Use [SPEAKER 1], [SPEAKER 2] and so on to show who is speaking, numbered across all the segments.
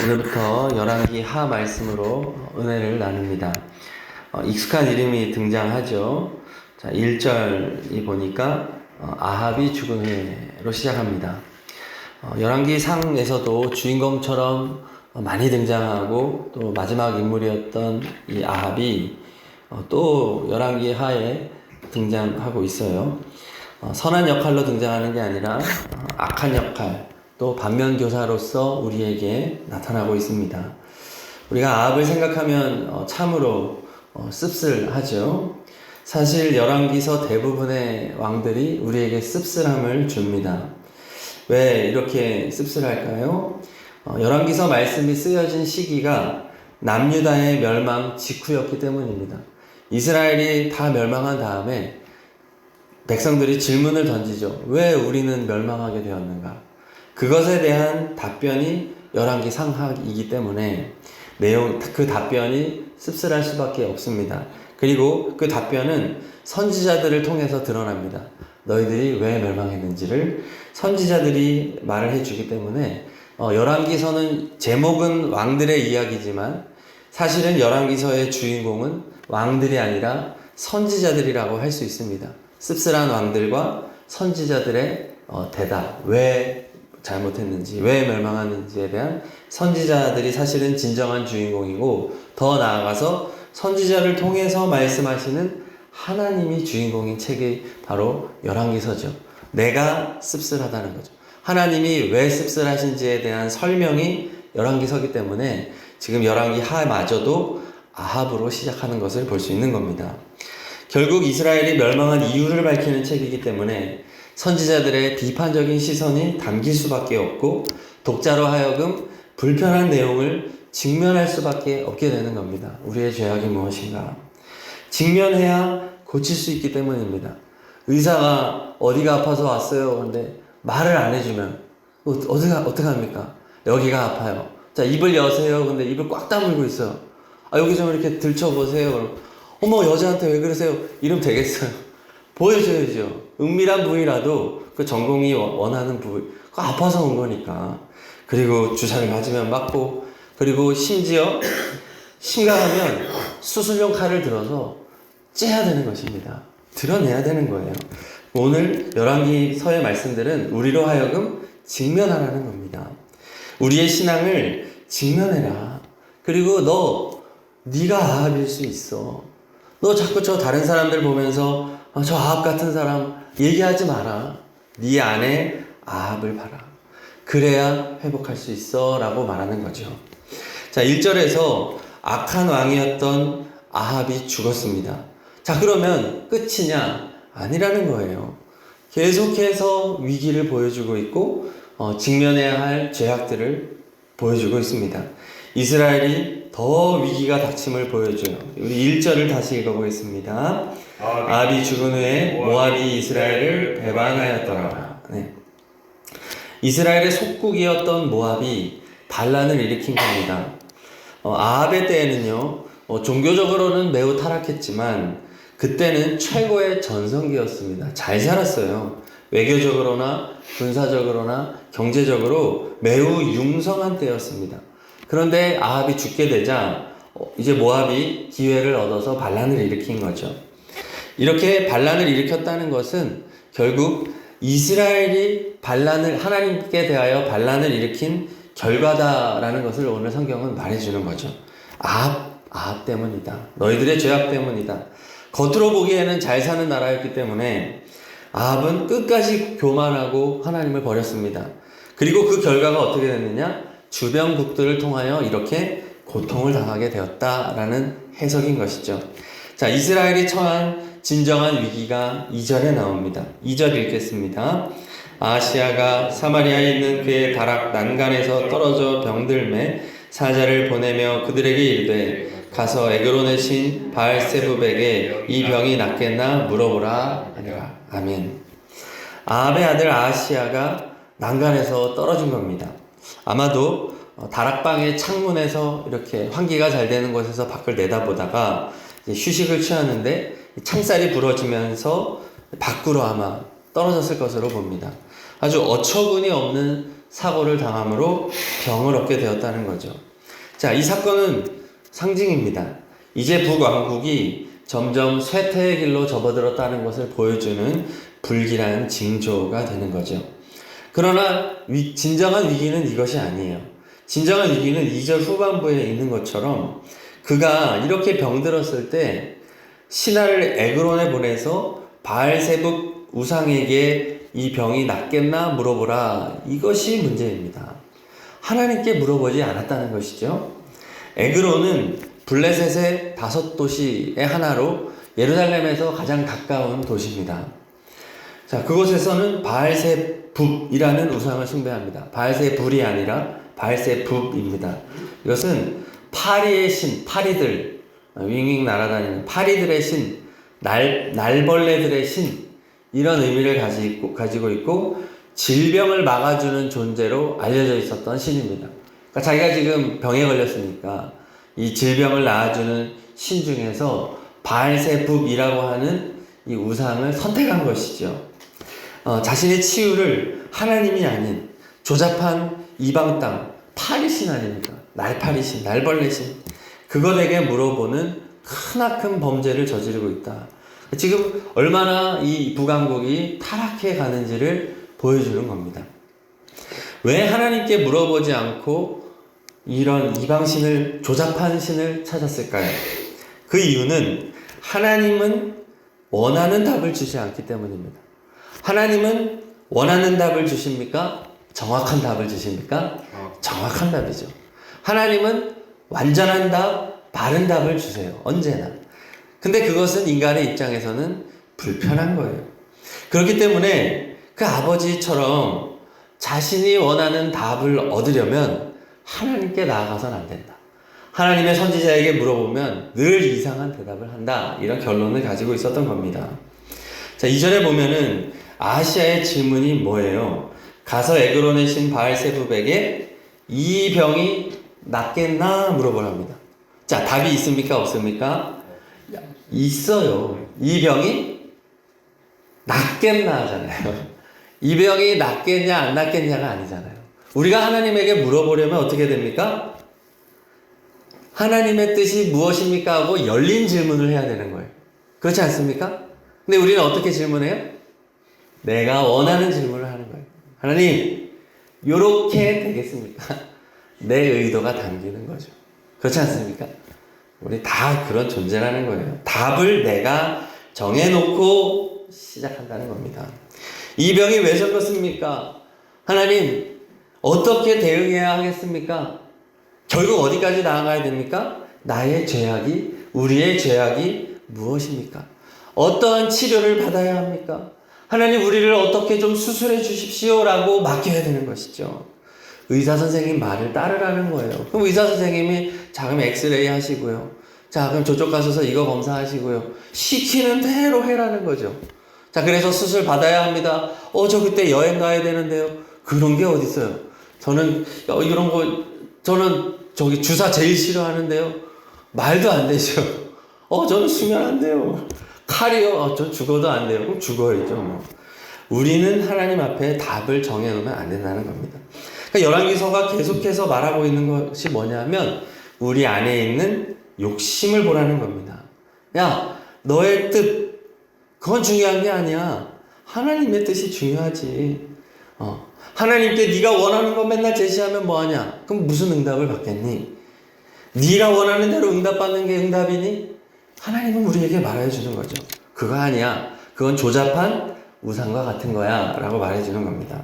[SPEAKER 1] 오늘부터 열왕기 하 말씀으로 은혜를 나눕니다. 익숙한 이름이 등장하죠. 자, 1절이 보니까 아합이 죽은 후에로 시작합니다. 열왕기 상에서도 주인공처럼 많이 등장하고 또 마지막 인물이었던 이 아합이 또 열왕기 하에 등장하고 있어요. 선한 역할로 등장하는 게 아니라 악한 역할, 또 반면교사로서 우리에게 나타나고 있습니다. 우리가 아합을 생각하면 참으로 씁쓸하죠. 사실 열왕기서 대부분의 왕들이 우리에게 씁쓸함을 줍니다. 왜 이렇게 씁쓸할까요? 열왕기서 말씀이 쓰여진 시기가 남유다의 멸망 직후였기 때문입니다. 이스라엘이 다 멸망한 다음에 백성들이 질문을 던지죠. 왜 우리는 멸망하게 되었는가? 그것에 대한 답변이 열왕기 상하이기 때문에 그 답변이 씁쓸할 수밖에 없습니다. 그리고 그 답변은 선지자들을 통해서 드러납니다. 너희들이 왜 멸망했는지를 선지자들이 말을 해주기 때문에 열왕기서는 제목은 왕들의 이야기지만 사실은 열왕기서의 주인공은 왕들이 아니라 선지자들이라고 할 수 있습니다. 씁쓸한 왕들과 선지자들의 대답, 왜 잘못했는지, 왜 멸망하는지에 대한 선지자들이 사실은 진정한 주인공이고, 더 나아가서 선지자를 통해서 말씀하시는 하나님이 주인공인 책이 바로 열왕기서죠. 내가 씁쓸하다는 거죠. 하나님이 왜 씁쓸하신지에 대한 설명이 열왕기서기 때문에 지금 열왕기 하마저도 아합으로 시작하는 것을 볼 수 있는 겁니다. 결국 이스라엘이 멸망한 이유를 밝히는 책이기 때문에 선지자들의 비판적인 시선이 담길 수밖에 없고 독자로 하여금 불편한 내용을 직면할 수밖에 없게 되는 겁니다. 우리의 죄악이 무엇인가? 직면해야 고칠 수 있기 때문입니다. 의사가 어디가 아파서 왔어요. 그런데 말을 안 해주면 어떻게 합니까? 여기가 아파요. 자, 입을 여세요. 근데 입을 꽉 다물고 있어요. 여기 좀 이렇게 들춰보세요. 어머, 여자한테 왜 그러세요? 이러면 되겠어요. 보여줘야죠. 은밀한 부위라도 그 전공이 원하는 부위, 그거 아파서 온 거니까. 그리고 주사를 맞으면 맞고, 그리고 심지어 심각하면 수술용 칼을 들어서 째야 되는 것입니다. 드러내야 되는 거예요. 오늘 열왕기서의 말씀들은 우리로 하여금 직면하라는 겁니다. 우리의 신앙을 직면해라. 그리고 네가 아합일 수 있어. 너 자꾸 저 다른 사람들 보면서 저 아합 같은 사람 얘기하지 마라. 네 안에 아합을 봐라. 그래야 회복할 수 있어 라고 말하는 거죠. 자, 1절에서 악한 왕이었던 아합이 죽었습니다. 자, 그러면 끝이냐? 아니라는 거예요. 계속해서 위기를 보여주고 있고 직면해야 할 죄악들을 보여주고 있습니다. 이스라엘이 더 위기가 닥침을 보여줘요. 우리 1절을 다시 읽어보겠습니다. 아합이 죽은 후에 모압이 이스라엘을 배반하였더라. 네. 이스라엘의 속국이었던 모압이 반란을 일으킨 겁니다. 아합의 때에는요, 종교적으로는 매우 타락했지만 그때는 최고의 전성기였습니다. 잘 살았어요. 외교적으로나 군사적으로나 경제적으로 매우 융성한 때였습니다. 그런데 아합이 죽게 되자 이제 모압이 기회를 얻어서 반란을 일으킨 거죠. 이렇게 반란을 일으켰다는 것은 결국 이스라엘이 하나님께 대하여 반란을 일으킨 결과다라는 것을 오늘 성경은 말해주는 거죠. 아합 때문이다. 너희들의 죄악 때문이다. 겉으로 보기에는 잘 사는 나라였기 때문에 아합은 끝까지 교만하고 하나님을 버렸습니다. 그리고 그 결과가 어떻게 됐느냐? 주변국들을 통하여 이렇게 고통을 당하게 되었다라는 해석인 것이죠. 자, 이스라엘이 처한 진정한 위기가 2절에 나옵니다. 2절 읽겠습니다. 아하시아가 사마리아에 있는 그의 다락 난간에서 떨어져 병들매 사자를 보내며 그들에게 이르되 가서 에그론의 신 바알세붑에게 이 병이 낫겠나 물어보라 하니라. 아멘. 아합의 아들 아하시아가 난간에서 떨어진 겁니다. 아마도 다락방의 창문에서 이렇게 환기가 잘 되는 곳에서 밖을 내다보다가 휴식을 취하는데 창살이 부러지면서 밖으로 아마 떨어졌을 것으로 봅니다. 아주 어처구니 없는 사고를 당함으로 병을 얻게 되었다는 거죠. 자, 이 사건은 상징입니다. 이제 북왕국이 점점 쇠퇴의 길로 접어들었다는 것을 보여주는 불길한 징조가 되는 거죠. 그러나 진정한 위기는 이것이 아니에요. 진정한 위기는 2절 후반부에 있는 것처럼 그가 이렇게 병들었을 때 신하를 에그론에 보내서 바알세북 우상에게 이 병이 낫겠나 물어보라. 이것이 문제입니다. 하나님께 물어보지 않았다는 것이죠. 에그론은 블레셋의 5도시의 하나로 예루살렘에서 가장 가까운 도시입니다. 자, 그곳에서는 바알세붓이라는 우상을 숭배합니다. 바알세불이 아니라 바알세붓입니다. 이것은 파리의 신, 파리들, 윙윙 날아다니는 파리들의 신, 날벌레들의 신, 이런 의미를 가지고 있고 질병을 막아주는 존재로 알려져 있었던 신입니다. 그러니까 자기가 지금 병에 걸렸으니까 이 질병을 낳아주는 신 중에서 바알세붓이라고 하는 이 우상을 선택한 것이죠. 자신의 치유를 하나님이 아닌 조잡한 이방 땅 파리신 아닙니까? 날파리신, 날벌레신, 그것에게 물어보는 크나큰 범죄를 저지르고 있다. 지금 얼마나 이 북왕국이 타락해 가는지를 보여주는 겁니다. 왜 하나님께 물어보지 않고 이런 이방신을, 조잡한 신을 찾았을까요? 그 이유는 하나님은 원하는 답을 주지 않기 때문입니다. 하나님은 원하는 답을 주십니까? 정확한 답을 주십니까? 정확한 답이죠. 하나님은 완전한 답, 바른 답을 주세요. 언제나. 근데 그것은 인간의 입장에서는 불편한 거예요. 그렇기 때문에 그 아버지처럼 자신이 원하는 답을 얻으려면 하나님께 나아가서는 안 된다. 하나님의 선지자에게 물어보면 늘 이상한 대답을 한다. 이런 결론을 가지고 있었던 겁니다. 자, 2절에 보면은 아하시아의 질문이 뭐예요? 가서 에그론의 신 바알세붓에게 이 병이 낫겠나 물어보랍니다. 자, 답이 있습니까? 없습니까? 있어요. 이 병이 낫겠나 하잖아요. 이 병이 낫겠냐 안 낫겠냐가 아니잖아요. 우리가 하나님에게 물어보려면 어떻게 됩니까? 하나님의 뜻이 무엇입니까? 하고 열린 질문을 해야 되는 거예요. 그렇지 않습니까? 근데 우리는 어떻게 질문해요? 내가 원하는 질문을 하는 거예요. 하나님, 요렇게 되겠습니까? 내 의도가 담기는 거죠. 그렇지 않습니까? 우리 다 그런 존재라는 거예요. 답을 내가 정해놓고 시작한다는 겁니다. 이 병이 왜 생겼습니까? 하나님, 어떻게 대응해야 하겠습니까? 결국 어디까지 나아가야 됩니까? 나의 죄악이, 우리의 죄악이 무엇입니까? 어떠한 치료를 받아야 합니까? 하나님, 우리를 어떻게 좀 수술해 주십시오라고 맡겨야 되는 것이죠. 의사 선생님 말을 따르라는 거예요. 그럼 의사 선생님이 자, 그럼 엑스레이 하시고요. 자, 그럼 저쪽 가셔서 이거 검사하시고요. 시키는 대로 해라는 거죠. 자, 그래서 수술 받아야 합니다. 저 그때 여행 가야 되는데요. 그런 게 어딨어요. 저는 이런 거, 저는 저기 주사 제일 싫어하는데요. 말도 안 되죠. 저는 수면 안 돼요. 칼이요. 저 죽어도 안 돼요. 그럼 죽어야죠. 우리는 하나님 앞에 답을 정해놓으면 안 된다는 겁니다. 그러니까 열왕기서가 계속해서 말하고 있는 것이 뭐냐면 우리 안에 있는 욕심을 보라는 겁니다. 야, 너의 뜻, 그건 중요한 게 아니야. 하나님의 뜻이 중요하지. 하나님께 네가 원하는 거 맨날 제시하면 뭐하냐? 그럼 무슨 응답을 받겠니? 네가 원하는 대로 응답받는 게 응답이니? 하나님은 우리에게 말해주는 거죠. 그거 아니야. 그건 조잡한 우상과 같은 거야 라고 말해주는 겁니다.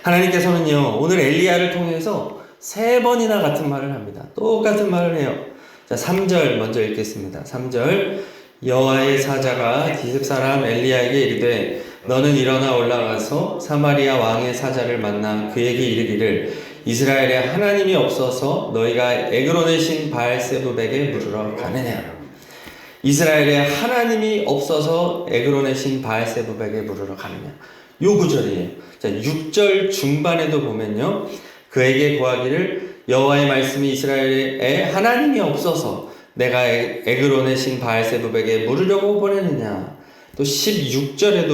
[SPEAKER 1] 하나님께서는요, 오늘 엘리야를 통해서 3번이나 같은 말을 합니다. 똑같은 말을 해요. 자, 3절 먼저 읽겠습니다. 3절, 여호와의 사자가 디셉 사람 엘리야에게 이르되 너는 일어나 올라가서 사마리아 왕의 사자를 만나 그에게 이르기를 이스라엘에 하나님이 없어서 너희가 에그론의 신 바알세붓에게 물으러 가느냐. 이스라엘에 하나님이 없어서 에그론의 신 바알세붓에게 물으러 가느냐. 요 구절이에요. 자, 6절 중반에도 보면요, 그에게 구하기를 여호와의 말씀이 이스라엘에 하나님이 없어서 내가 에그론의 신 바알세붓에게 물으려고 보내느냐. 또 16절은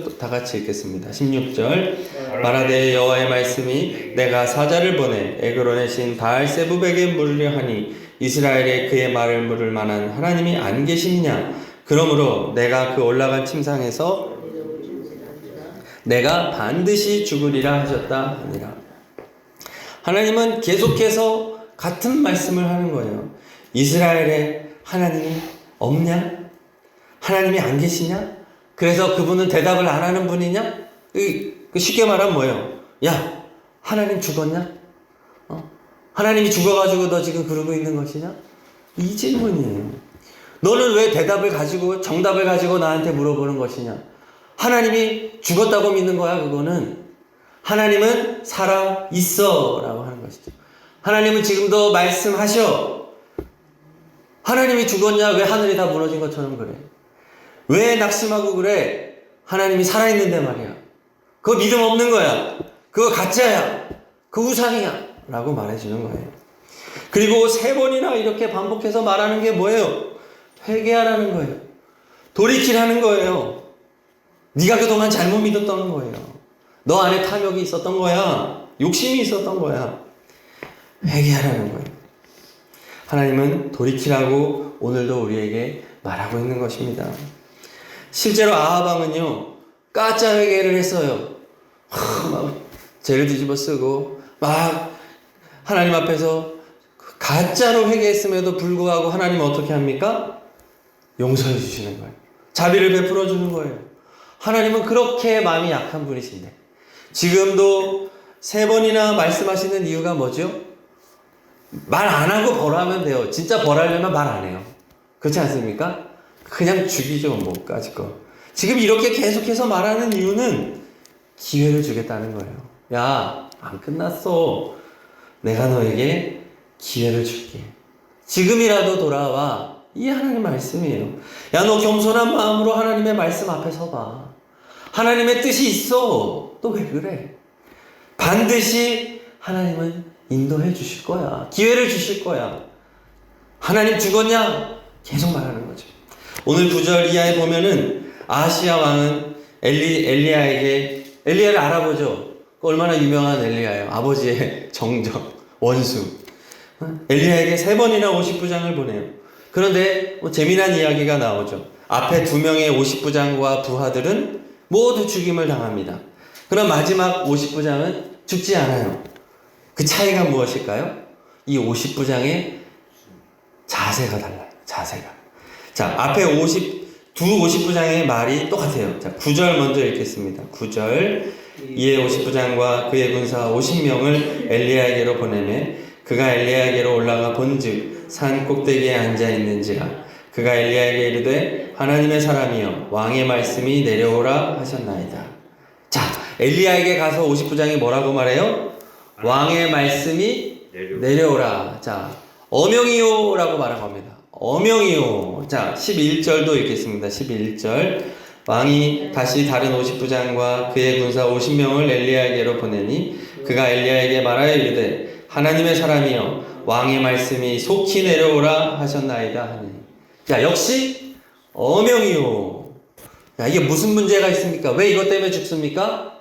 [SPEAKER 1] 또 다 같이 읽겠습니다. 16절 말하되 여호와의 말씀이 내가 사자를 보내 에그론의 신 바알세부백에 물으려 하니 이스라엘에 그의 말을 물을 만한 하나님이 안 계시느냐. 그러므로 내가 그 올라간 침상에서 내가 반드시 죽으리라 하셨다 하니라. 하나님은 계속해서 같은 말씀을 하는 거예요. 이스라엘에 하나님이 없냐? 하나님이 안 계시냐? 그래서 그분은 대답을 안 하는 분이냐? 쉽게 말하면 뭐예요? 야, 하나님 죽었냐? 하나님이 죽어가지고 너 지금 그러고 있는 것이냐? 이 질문이에요. 너는 왜 대답을 가지고 정답을 가지고 나한테 물어보는 것이냐? 하나님이 죽었다고 믿는 거야. 그거는 하나님은 살아 있어 라고 하는 것이죠. 하나님은 지금도 말씀하셔. 하나님이 죽었냐? 왜 하늘이 다 무너진 것처럼 그래? 왜 낙심하고 그래? 하나님이 살아있는데 말이야. 그거 믿음 없는 거야. 그거 가짜야. 그거 우상이야 라고 말해주는 거예요. 그리고 3번이나 이렇게 반복해서 말하는 게 뭐예요? 회개하라는 거예요. 돌이키라는 거예요. 네가 그동안 잘못 믿었던 거예요. 너 안에 탐욕이 있었던 거야. 욕심이 있었던 거야. 회개하라는 거예요. 하나님은 돌이키라고 오늘도 우리에게 말하고 있는 것입니다. 실제로 아합 왕은요, 가짜 회개를 했어요. 막 죄를 뒤집어 쓰고 막 하나님 앞에서 가짜로 회개했음에도 불구하고 하나님은 어떻게 합니까? 용서해 주시는 거예요. 자비를 베풀어 주는 거예요. 하나님은 그렇게 마음이 약한 분이신데 지금도 3번이나 말씀하시는 이유가 뭐죠? 말 안 하고 벌하면 돼요. 진짜 벌하려면 말 안 해요. 그렇지 않습니까? 그냥 죽이죠, 뭐까짓 거. 지금 이렇게 계속해서 말하는 이유는 기회를 주겠다는 거예요. 야, 안 끝났어. 내가 너에게 기회를 줄게. 지금이라도 돌아와. 이 하나님 말씀이에요. 야, 너 겸손한 마음으로 하나님의 말씀 앞에 서봐. 하나님의 뜻이 있어. 또 왜 그래? 반드시 하나님은 인도해 주실 거야. 기회를 주실 거야. 하나님 죽었냐? 계속 말하는 거죠. 오늘 9절 이하에 보면은 아하시야 왕은 엘리야를 알아보죠. 얼마나 유명한 엘리야예요. 아버지의 정적, 원수. 엘리야에게 3번이나 50부장을 보내요. 그런데 재미난 이야기가 나오죠. 앞에 2명의 50부장과 부하들은 모두 죽임을 당합니다. 그럼 마지막 50부장은 죽지 않아요. 그 차이가 무엇일까요? 이 50부장의 자세가 달라요. 자세가. 자, 앞에 50부장의 말이 똑같아요. 자, 9절 먼저 읽겠습니다. 9절. 이에 50부장과 그의 군사 50명을 엘리야에게로 보내매 그가 엘리야에게로 올라가 본즉 산 꼭대기에 앉아 있는지라. 그가 엘리야에게 이르되 하나님의 사람이여 왕의 말씀이 내려오라 하셨나이다. 자, 엘리야에게 가서 50부장이 뭐라고 말해요? 왕의 말씀이 내려오라. 자, 어명이요라고 말한 겁니다. 어명이요. 자, 11절도 읽겠습니다. 11절. 왕이 다시 다른 50부장과 그의 군사 50명을 엘리야에게로 보내니 그가 엘리야에게 말하여 이르되 하나님의 사람이여 왕의 말씀이 속히 내려오라 하셨나이다 하니. 자, 역시 어명이요. 야, 이게 무슨 문제가 있습니까? 왜 이것 때문에 죽습니까?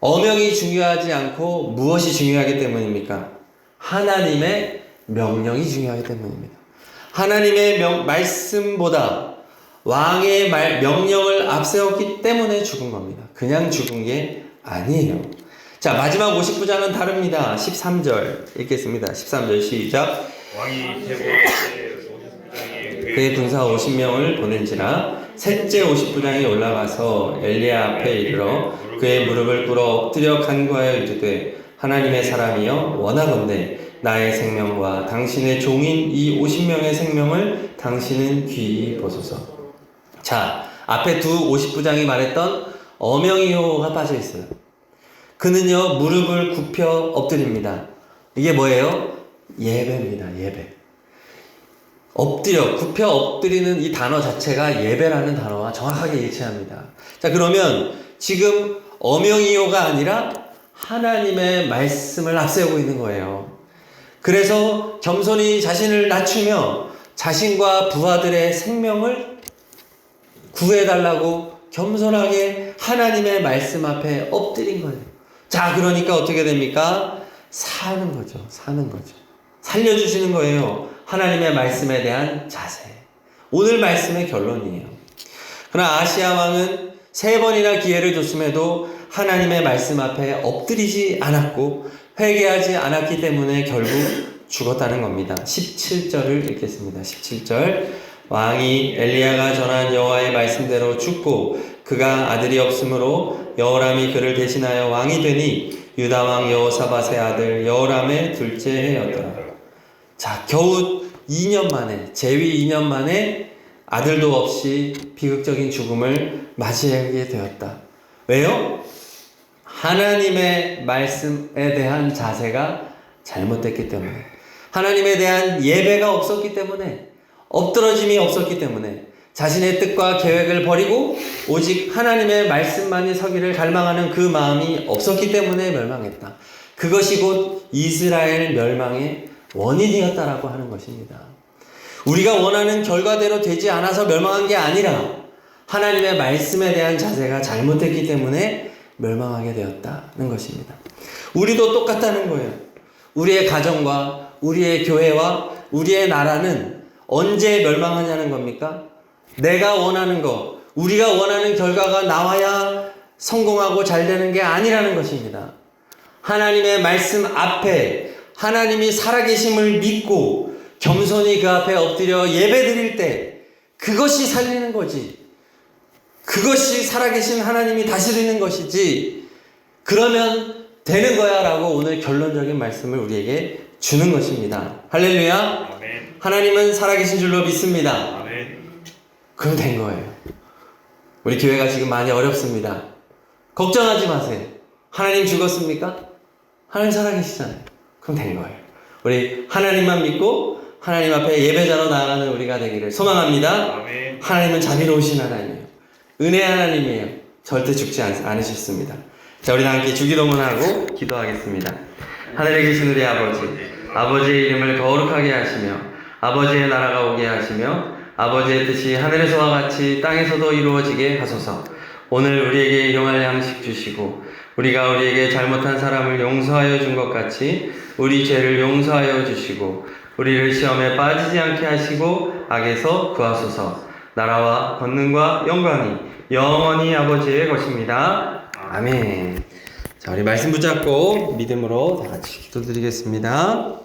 [SPEAKER 1] 어명이 중요하지 않고 무엇이 중요하기 때문입니까? 하나님의 명령이 중요하기 때문입니다. 하나님의 말씀보다 왕의 명령을 앞세웠기 때문에 죽은 겁니다. 그냥 죽은 게 아니에요. 자, 마지막 50부장은 다릅니다. 13절 읽겠습니다. 13절 시작.
[SPEAKER 2] 왕이
[SPEAKER 1] 그의 군사 50명을 보낸지라 셋째 50부장이 올라가서 엘리야 앞에 이르러 그의 무릎을 꿇어 엎드려 간구하여 이르되 하나님의 사람이여 원하건대 나의 생명과 당신의 종인 이 50명의 생명을 당신은 귀히 보소서. 자, 앞에 두 50부장이 말했던 어명이요가 빠져 있어요. 그는요 무릎을 굽혀 엎드립니다. 이게 뭐예요? 예배입니다. 예배. 엎드려, 굽혀 엎드리는 이 단어 자체가 예배라는 단어와 정확하게 일치합니다. 자, 그러면 지금 어명이요가 아니라 하나님의 말씀을 앞세우고 있는 거예요. 그래서 겸손히 자신을 낮추며 자신과 부하들의 생명을 구해달라고 겸손하게 하나님의 말씀 앞에 엎드린 거예요. 자, 그러니까 어떻게 됩니까? 사는 거죠. 사는 거죠. 살려주시는 거예요. 하나님의 말씀에 대한 자세. 오늘 말씀의 결론이에요. 그러나 아시아 왕은 3번이나 기회를 줬음에도 하나님의 말씀 앞에 엎드리지 않았고 회개하지 않았기 때문에 결국 죽었다는 겁니다. 17절을 읽겠습니다. 17절. 왕이 엘리야가 전한 여호와의 말씀대로 죽고 그가 아들이 없으므로 여호람이 그를 대신하여 왕이 되니 유다 왕 여호사밧의 아들 여호람의 둘째 해였더라. 자, 겨우 2년 만에, 재위 2년 만에 아들도 없이 비극적인 죽음을 맞이하게 되었다. 왜요? 하나님의 말씀에 대한 자세가 잘못됐기 때문에, 하나님에 대한 예배가 없었기 때문에, 엎드러짐이 없었기 때문에, 자신의 뜻과 계획을 버리고 오직 하나님의 말씀만이 서기를 갈망하는 그 마음이 없었기 때문에 멸망했다. 그것이 곧 이스라엘 멸망의 원인이었다라고 하는 것입니다. 우리가 원하는 결과대로 되지 않아서 멸망한 게 아니라 하나님의 말씀에 대한 자세가 잘못됐기 때문에 멸망하게 되었다는 것입니다. 우리도 똑같다는 거예요. 우리의 가정과 우리의 교회와 우리의 나라는 언제 멸망하냐는 겁니까? 내가 원하는 것, 우리가 원하는 결과가 나와야 성공하고 잘 되는 게 아니라는 것입니다. 하나님의 말씀 앞에 하나님이 살아계심을 믿고 겸손히 그 앞에 엎드려 예배드릴 때 그것이 살리는 거지. 그것이 살아계신 하나님이 다스리는 것이지. 그러면 되는 거야 라고 오늘 결론적인 말씀을 우리에게 주는 것입니다. 할렐루야.
[SPEAKER 2] 아멘.
[SPEAKER 1] 하나님은 살아계신 줄로 믿습니다.
[SPEAKER 2] 아멘.
[SPEAKER 1] 그럼 된 거예요. 우리 교회가 지금 많이 어렵습니다. 걱정하지 마세요. 하나님 죽었습니까? 하나님 살아계시잖아요. 그럼 된 거예요. 우리 하나님만 믿고 하나님 앞에 예배자로 나아가는 우리가 되기를 소망합니다.
[SPEAKER 2] 아멘.
[SPEAKER 1] 하나님은 자비로우신 하나님이에요. 은혜 하나님이에요. 절대 죽지 않으셨습니다. 자, 우리 다 함께 주기도문하고 기도하겠습니다. 하늘에 계신 우리 아버지, 아버지의 이름을 거룩하게 하시며 아버지의 나라가 오게 하시며 아버지의 뜻이 하늘에서와 같이 땅에서도 이루어지게 하소서. 오늘 우리에게 일용할 양식 주시고 우리가 우리에게 잘못한 사람을 용서하여 준 것 같이 우리 죄를 용서하여 주시고 우리를 시험에 빠지지 않게 하시고 악에서 구하소서. 나라와 권능과 영광이 영원히 아버지의 것입니다. 아멘. 자, 우리 말씀 붙잡고 믿음으로 다 같이 기도드리겠습니다.